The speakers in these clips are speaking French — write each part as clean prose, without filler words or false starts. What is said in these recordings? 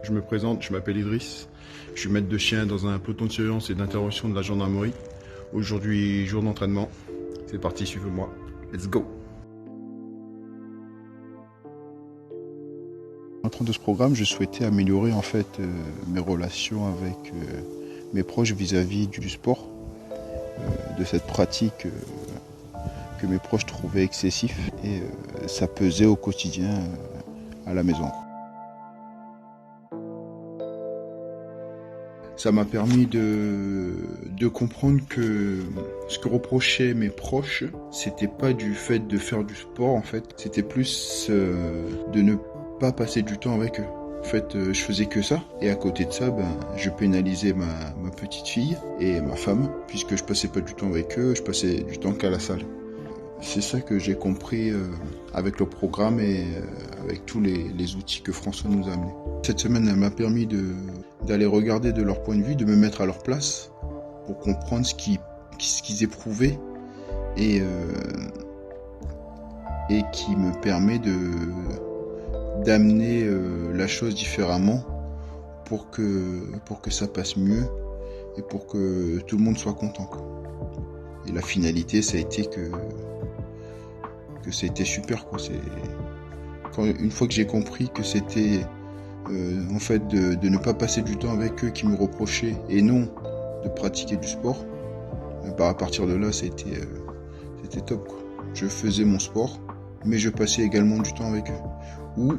Je me présente, je m'appelle Idriss, je suis maître de chien dans un peloton de surveillance et d'intervention de la gendarmerie. Aujourd'hui, jour d'entraînement. C'est parti, suivez-moi. Let's go! En entrant de ce programme, je souhaitais améliorer en fait mes relations avec mes proches vis-à-vis du sport, de cette pratique que mes proches trouvaient excessif et ça pesait au quotidien à la maison. Ça m'a permis de comprendre que ce que reprochaient mes proches, c'était pas du fait de faire du sport en fait, c'était plus de ne pas passer du temps avec eux. En fait, je faisais que ça. Et à côté de ça, je pénalisais ma petite fille et ma femme, puisque je passais pas du temps avec eux, je passais du temps qu'à la salle. C'est ça que j'ai compris avec le programme et avec tous les outils que François nous a amenés. Cette semaine, elle m'a permis d'aller regarder de leur point de vue, de me mettre à leur place pour comprendre ce qu'ils éprouvaient et qui me permet d'amener la chose différemment pour que ça passe mieux et pour que tout le monde soit content, quoi. Et la finalité, ça a été que c'était super, quoi. Une fois que j'ai compris que c'était en fait de ne pas passer du temps avec eux qui me reprochaient et non de pratiquer du sport, à partir de là c'était top, quoi. Je faisais mon sport mais je passais également du temps avec eux, ou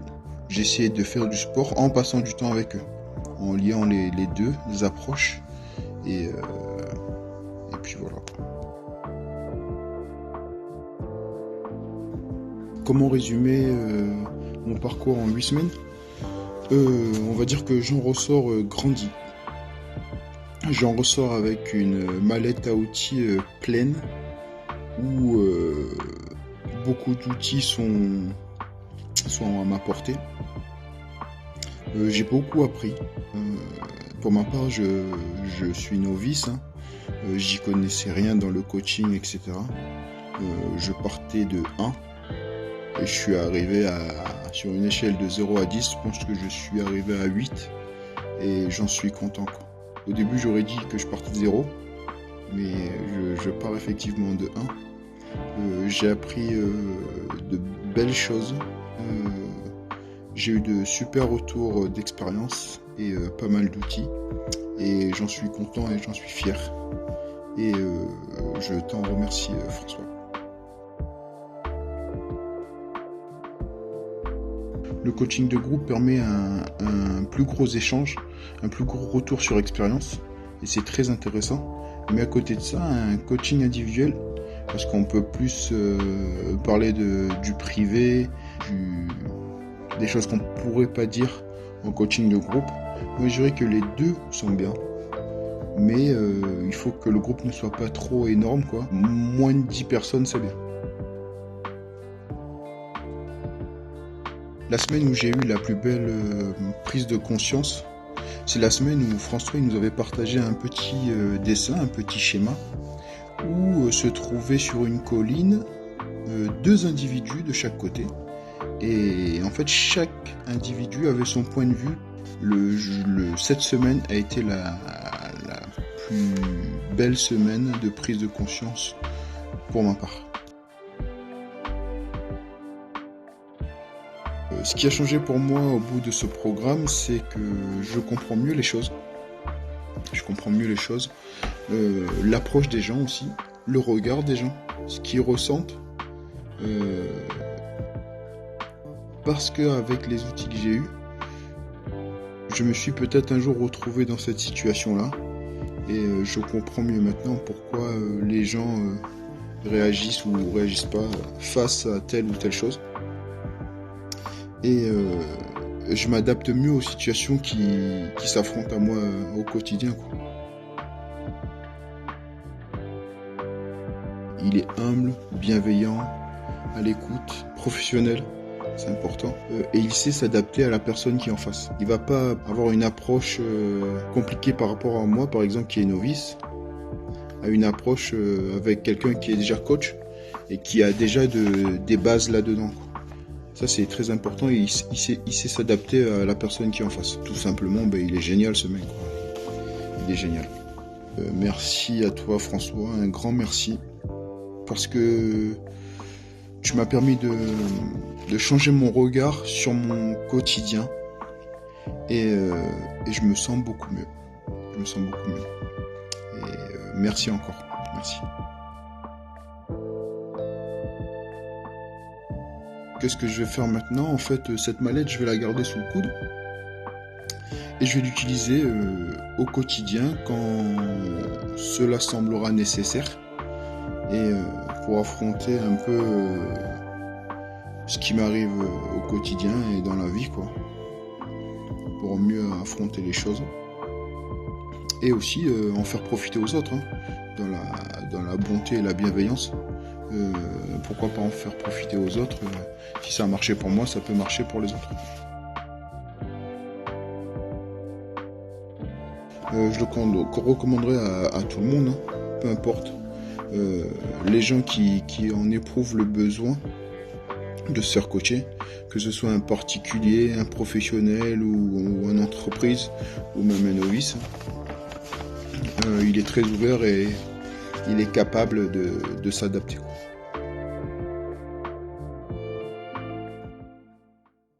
j'essayais de faire du sport en passant du temps avec eux, en liant les deux, les approches et puis voilà. Comment résumer mon parcours en 8 semaines? On va dire que j'en ressors grandi. J'en ressors avec une mallette à outils pleine où beaucoup d'outils sont à ma portée. J'ai beaucoup appris. Pour ma part, je suis novice. J'y connaissais rien dans le coaching, etc. Je partais de 1. Et je suis arrivé sur une échelle de 0 à 10, je pense que je suis arrivé à 8 et j'en suis content, quoi. Au début, j'aurais dit que je partais de 0, mais je pars effectivement de 1. J'ai appris de belles choses. J'ai eu de super retours d'expérience et pas mal d'outils. Et j'en suis content et j'en suis fier. Et je t'en remercie, François. Le coaching de groupe permet un plus gros échange, un plus gros retour sur expérience, et c'est très intéressant. Mais à côté de ça, un coaching individuel, parce qu'on peut plus parler du privé, des choses qu'on ne pourrait pas dire en coaching de groupe. Moi, je dirais que les deux sont bien, mais il faut que le groupe ne soit pas trop énorme, quoi. Moins de 10 personnes, c'est bien. La semaine où j'ai eu la plus belle prise de conscience, c'est la semaine où François nous avait partagé un petit dessin, un petit schéma, où se trouvaient sur une colline 2 individus de chaque côté. Et en fait, chaque individu avait son point de vue. Cette semaine a été la plus belle semaine de prise de conscience pour ma part. Ce qui a changé pour moi au bout de ce programme, c'est que je comprends mieux les choses. L'approche des gens aussi, le regard des gens, ce qu'ils ressentent. Parce qu'avec les outils que j'ai eus, je me suis peut-être un jour retrouvé dans cette situation-là. Et je comprends mieux maintenant pourquoi les gens réagissent ou ne réagissent pas face à telle ou telle chose. Et je m'adapte mieux aux situations qui s'affrontent à moi au quotidien, quoi. Il est humble, bienveillant, à l'écoute, professionnel, c'est important. Et il sait s'adapter à la personne qui est en face. Il va pas avoir une approche compliquée par rapport à moi, par exemple, qui est novice, à une approche avec quelqu'un qui est déjà coach et qui a déjà des bases là-dedans, quoi. Ça, c'est très important. Il sait s'adapter à la personne qui est en face. Tout simplement, il est génial, ce mec, quoi. Il est génial. Merci à toi, François. Un grand merci. Parce que tu m'as permis de changer mon regard sur mon quotidien. Et je me sens beaucoup mieux. Je me sens beaucoup mieux. Et merci encore. Merci. Qu'est-ce que je vais faire maintenant? En fait, cette mallette, je vais la garder sous le coude. Et je vais l'utiliser au quotidien quand cela semblera nécessaire. Et pour affronter un peu ce qui m'arrive au quotidien et dans la vie, quoi. Pour mieux affronter les choses. Et aussi en faire profiter aux autres, hein, dans la bonté et la bienveillance. Pourquoi pas en faire profiter aux autres? Si ça a marché pour moi, ça peut marcher pour les autres. Je le recommanderais à tout le monde, hein, peu importe. Les gens qui en éprouvent le besoin de se faire coacher, que ce soit un particulier, un professionnel ou une entreprise, ou même un novice. Il est très ouvert et il est capable de s'adapter.